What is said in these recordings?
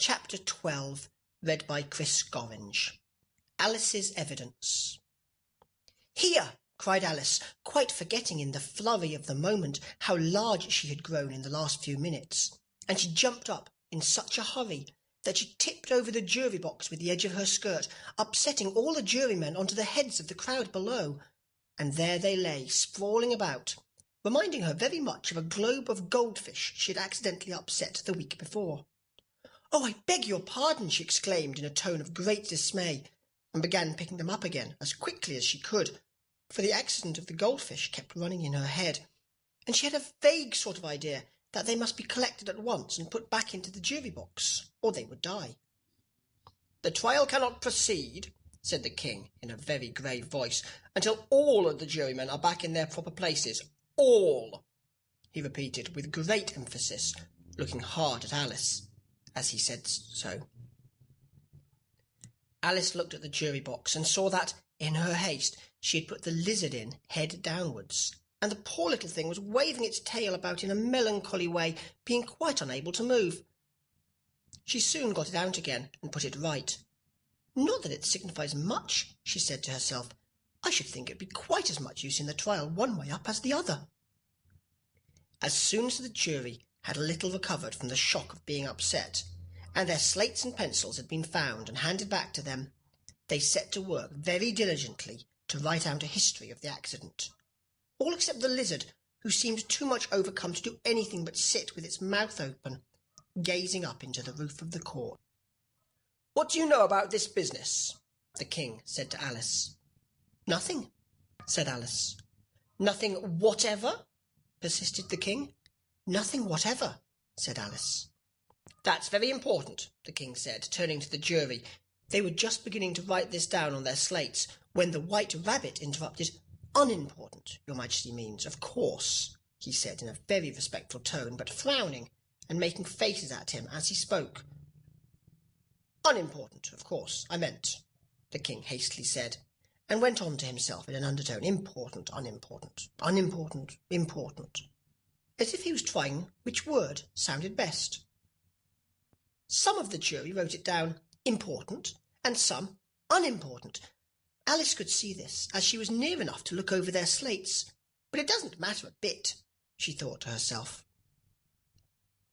Chapter 12, read by Chris Gorringe. Alice's Evidence. "Here!" cried Alice, quite forgetting in the flurry of the moment how large she had grown in the last few minutes, and she jumped up in such a hurry that she tipped over the jury box with the edge of her skirt, upsetting all the jurymen onto the heads of the crowd below, and there they lay, sprawling about, reminding her very much of a globe of goldfish she had accidentally upset the week before. "Oh, I beg your pardon!" she exclaimed in a tone of great dismay, and began picking them up again as quickly as she could, for the accident of the goldfish kept running in her head, and she had a vague sort of idea that they must be collected at once and put back into the jury box, or they would die. "The trial cannot proceed," said the king in a very grave voice, "until all of the jurymen are back in their proper places. All," he repeated with great emphasis, looking hard at Alice as he said so. Alice looked at the jury box and saw that, in her haste, she had put the lizard in head downwards, and the poor little thing was waving its tail about in a melancholy way, being quite unable to move. She soon got it out again and put it right. "Not that it signifies much," she said to herself. "I should think it would be quite as much use in the trial one way up as the other." As soon as the jury had a little recovered from the shock of being upset, and their slates and pencils had been found and handed back to them, they set to work very diligently to write out a history of the accident, all except the lizard, who seemed too much overcome to do anything but sit with its mouth open, gazing up into the roof of the court. "What do you know about this business?" the king said to Alice. "Nothing," said Alice. "Nothing whatever?" persisted the king. "Nothing whatever," said Alice. "That's very important," the king said, turning to the jury. They were just beginning to write this down on their slates, when the white rabbit interrupted. "Unimportant, your majesty means, of course," he said in a very respectful tone, but frowning and making faces at him as he spoke. "Unimportant, of course, I meant," the king hastily said, and went on to himself in an undertone. "Important, unimportant, unimportant, important," as if he was trying which word sounded best. Some of the jury wrote it down important, and some unimportant. Alice could see this, as she was near enough to look over their slates, but it doesn't matter a bit, she thought to herself.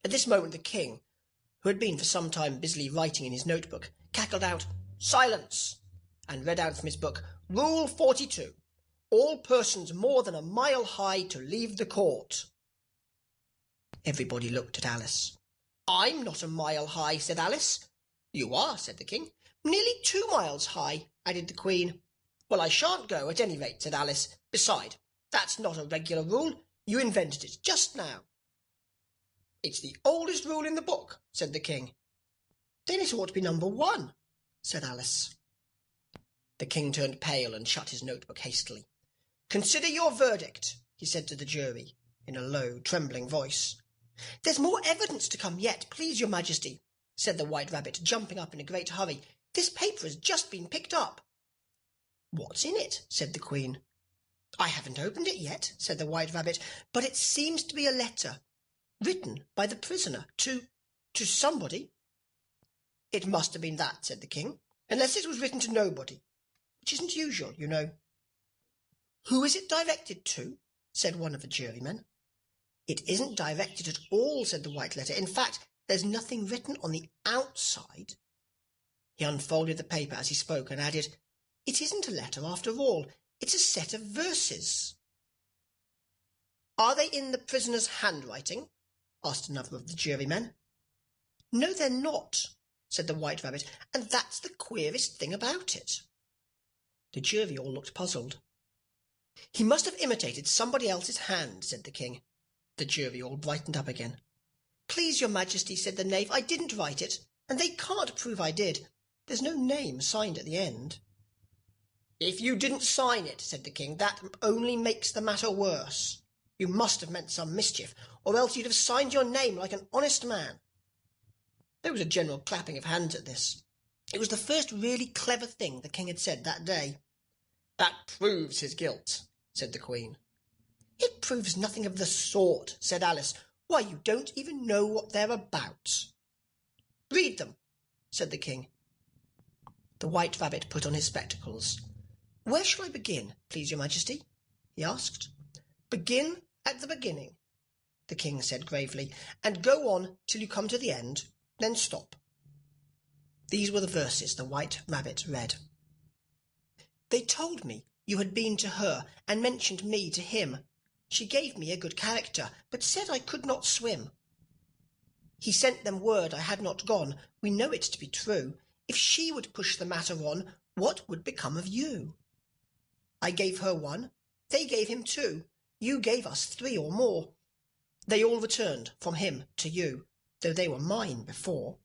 At this moment the king, who had been for some time busily writing in his notebook, cackled out, "Silence!" and read out from his book, "Rule 42. All persons more than a mile high to leave the court." Everybody looked at Alice. "I'm not a mile high," said Alice. "You are," said the king. "Nearly 2 miles high," added the queen. "Well, I shan't go, at any rate," said Alice. "Beside, that's not a regular rule. You invented it just now." "It's the oldest rule in the book," said the king. "Then it ought to be number 1, said Alice. The king turned pale and shut his notebook hastily. "Consider your verdict," he said to the jury, in a low, trembling voice. "There's more evidence to come yet, please your majesty," said the white rabbit, jumping up in a great hurry. "This paper has just been picked up." "What's in it?" said the queen. "I haven't opened it yet," said the white rabbit, "but it seems to be a letter, written by the prisoner to somebody." "It must have been that," said the king, "unless it was written to nobody, which isn't usual, you know." "Who is it directed to?" said one of the jurymen. "It isn't directed at all," said the white letter. "In fact, there's nothing written on the outside." He unfolded the paper as he spoke and added, "It isn't a letter after all. It's a set of verses." "Are they in the prisoner's handwriting?" asked another of the jurymen. "No, they're not," said the white rabbit, "and that's the queerest thing about it." The jury all looked puzzled. "He must have imitated somebody else's hand," said the king. The jury all brightened up again. "Please your majesty," said the knave, "I didn't write it, and they can't prove I did. There's no name signed at the end." "If you didn't sign it," said the king, "that only makes the matter worse. You must have meant some mischief, or else you'd have signed your name like an honest man." There was a general clapping of hands at this. It was the first really clever thing the king had said that day. "That proves his guilt," said the queen. "It proves nothing of the sort," said Alice. "Why, you don't even know what they're about." "Read them," said the king. The White Rabbit put on his spectacles. "Where shall I begin, please your majesty?" he asked. "Begin at the beginning," the king said gravely, "and go on till you come to the end, then stop." These were the verses the White Rabbit read. "They told me you had been to her, and mentioned me to him. She gave me a good character, but said I could not swim. He sent them word I had not gone. We know it to be true. If she would push the matter on, what would become of you? I gave her 1, they gave him 2, you gave us 3 or more. They all returned from him to you, though they were mine before.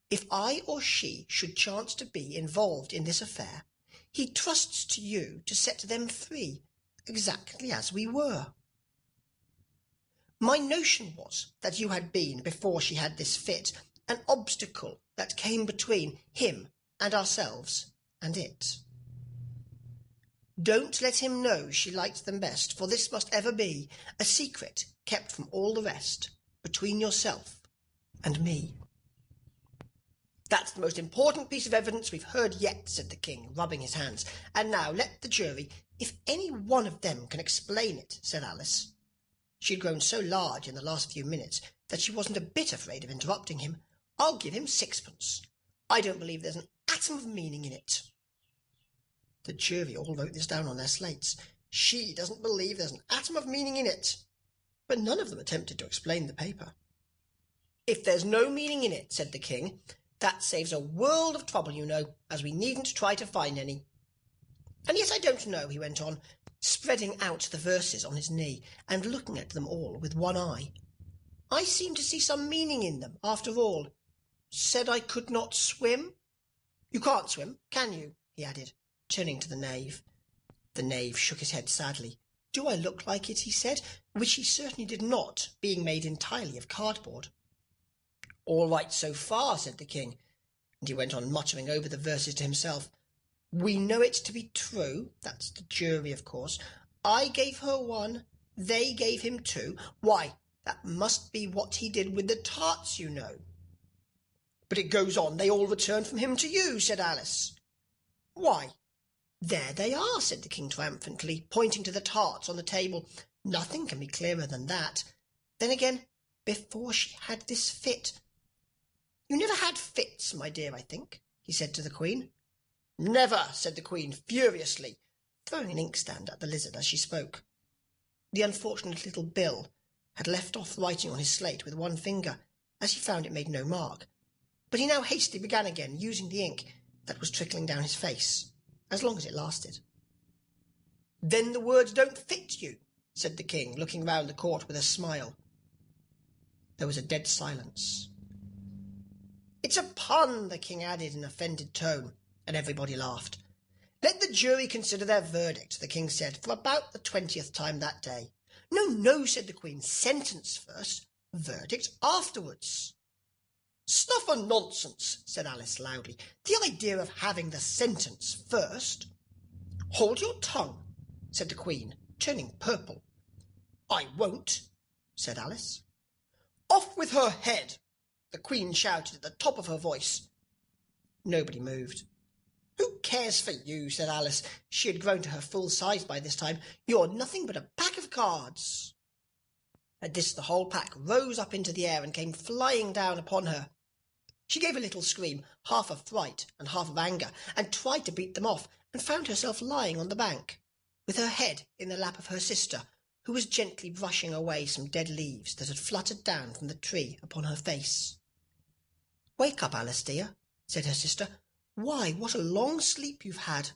If I or she should chance to be involved in this affair, he trusts to you to set them free, exactly as we were. My notion was that you had been, before she had this fit, an obstacle that came between him and ourselves and it. Don't let him know she liked them best, for this must ever be a secret kept from all the rest, between yourself and me." "That's the most important piece of evidence we've heard yet," said the king, rubbing his hands. "And now let the jury, if any one of them can explain it," said Alice. She had grown so large in the last few minutes that she wasn't a bit afraid of interrupting him. "I'll give him 6pence. I don't believe there's an atom of meaning in it." The jury all wrote this down on their slates. She doesn't believe there's an atom of meaning in it. But none of them attempted to explain the paper. "If there's no meaning in it," said the king, "that saves a world of trouble, you know, as we needn't try to find any. And yet I don't know," he went on, spreading out the verses on his knee, and looking at them all with one eye. "I seem to see some meaning in them, after all. Said I could not swim. You can't swim, can you?" he added, turning to the knave. The knave shook his head sadly. "Do I look like it?" he said, which he certainly did not, being made entirely of cardboard. "All right so far," said the king, and he went on muttering over the verses to himself. "We know it to be true," that's the jury, of course. "I gave her 1, they gave him 2. Why, that must be what he did with the tarts, you know." "But it goes on, they all returned from him to you," said Alice. "Why, there they are," said the king triumphantly, pointing to the tarts on the table. "Nothing can be clearer than that. Then again, before she had this fit. You never had fits, my dear, I think," he said to the queen. "Never," said the queen furiously, throwing an inkstand at the lizard as she spoke. The unfortunate little Bill had left off writing on his slate with one finger, as he found it made no mark, but he now hastily began again, using the ink that was trickling down his face, as long as it lasted. "Then the words don't fit you," said the king, looking round the court with a smile. There was a dead silence. "It's a pun," the king added in an offended tone, and everybody laughed. "Let the jury consider their verdict," the king said, for about the 20th time that day. "No, no," said the queen. "Sentence first, verdict afterwards." "Stuff and nonsense," said Alice loudly. "The idea of having the sentence first." "Hold your tongue," said the queen, turning purple. "I won't," said Alice. "Off with her head," the queen shouted at the top of her voice. Nobody moved. "Who cares for you?" said Alice. She had grown to her full size by this time. "You're nothing but a pack of cards." At this the whole pack rose up into the air and came flying down upon her. She gave a little scream, half of fright and half of anger, and tried to beat them off, and found herself lying on the bank, with her head in the lap of her sister, who was gently brushing away some dead leaves that had fluttered down from the tree upon her face. "Wake up, Alice, dear," said her sister. "Why, what a long sleep you've had."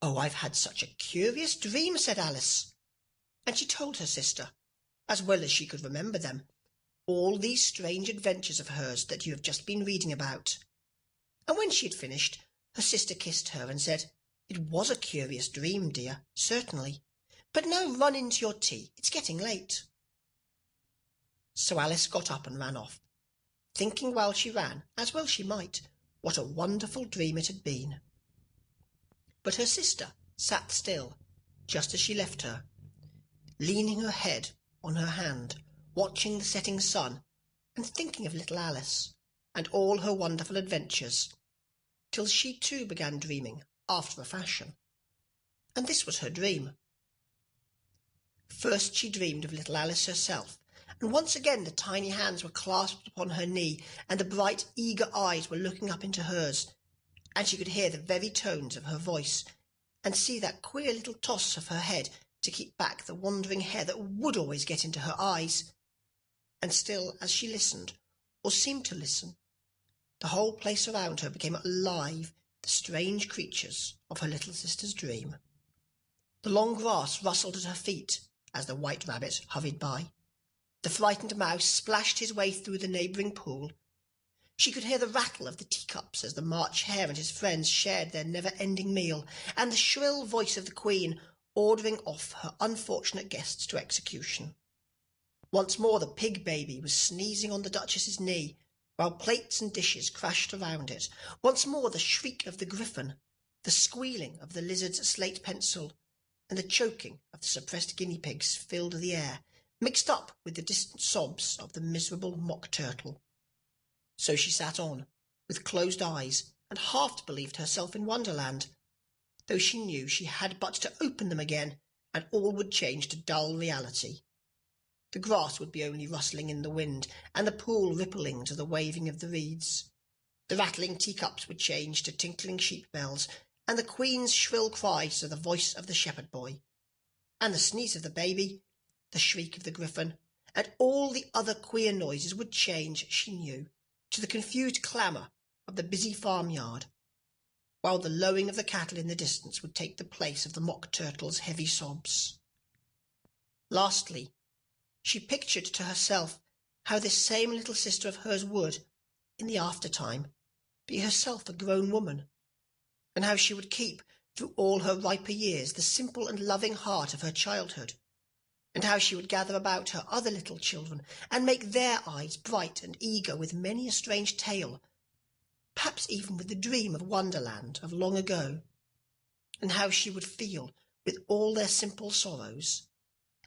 "Oh, I've had such a curious dream," said Alice. And she told her sister, as well as she could remember them, all these strange adventures of hers that you have just been reading about. And when she had finished, her sister kissed her and said, "It was a curious dream, dear, certainly. But now run into your tea. It's getting late." So Alice got up and ran off, thinking while she ran, as well she might, what a wonderful dream it had been. But her sister sat still, just as she left her, leaning her head on her hand, watching the setting sun, and thinking of little Alice, and all her wonderful adventures, till she too began dreaming after a fashion. And this was her dream. First she dreamed of little Alice herself, and once again the tiny hands were clasped upon her knee, and the bright, eager eyes were looking up into hers, and she could hear the very tones of her voice, and see that queer little toss of her head to keep back the wandering hair that would always get into her eyes. And still, as she listened, or seemed to listen, the whole place around her became alive, the strange creatures of her little sister's dream. The long grass rustled at her feet as the white rabbit hurried by. The frightened mouse splashed his way through the neighbouring pool. She could hear the rattle of the teacups as the March Hare and his friends shared their never-ending meal, and the shrill voice of the Queen ordering off her unfortunate guests to execution. Once more the pig baby was sneezing on the Duchess's knee, while plates and dishes crashed around it. Once more the shriek of the griffin, the squealing of the lizard's slate pencil, and the choking of the suppressed guinea pigs filled the air, mixed up with the distant sobs of the miserable mock turtle. So she sat on, with closed eyes, and half believed herself in Wonderland, though she knew she had but to open them again, and all would change to dull reality. The grass would be only rustling in the wind, and the pool rippling to the waving of the reeds. The rattling teacups would change to tinkling sheep bells, and the Queen's shrill cries to the voice of the shepherd boy, and the sneeze of the baby, the shriek of the griffin, and all the other queer noises would change, she knew, to the confused clamour of the busy farmyard, while the lowing of the cattle in the distance would take the place of the mock turtle's heavy sobs. Lastly, she pictured to herself how this same little sister of hers would, in the after-time, be herself a grown woman, and how she would keep, through all her riper years, the simple and loving heart of her childhood, and how she would gather about her other little children, and make their eyes bright and eager with many a strange tale, perhaps even with the dream of Wonderland of long ago, and how she would feel with all their simple sorrows,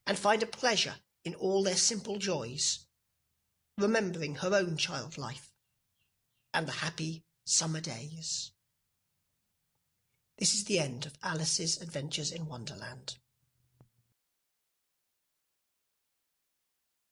and find a pleasure in all their simple joys, remembering her own child life and the happy summer days. This is the end of Alice's Adventures in Wonderland.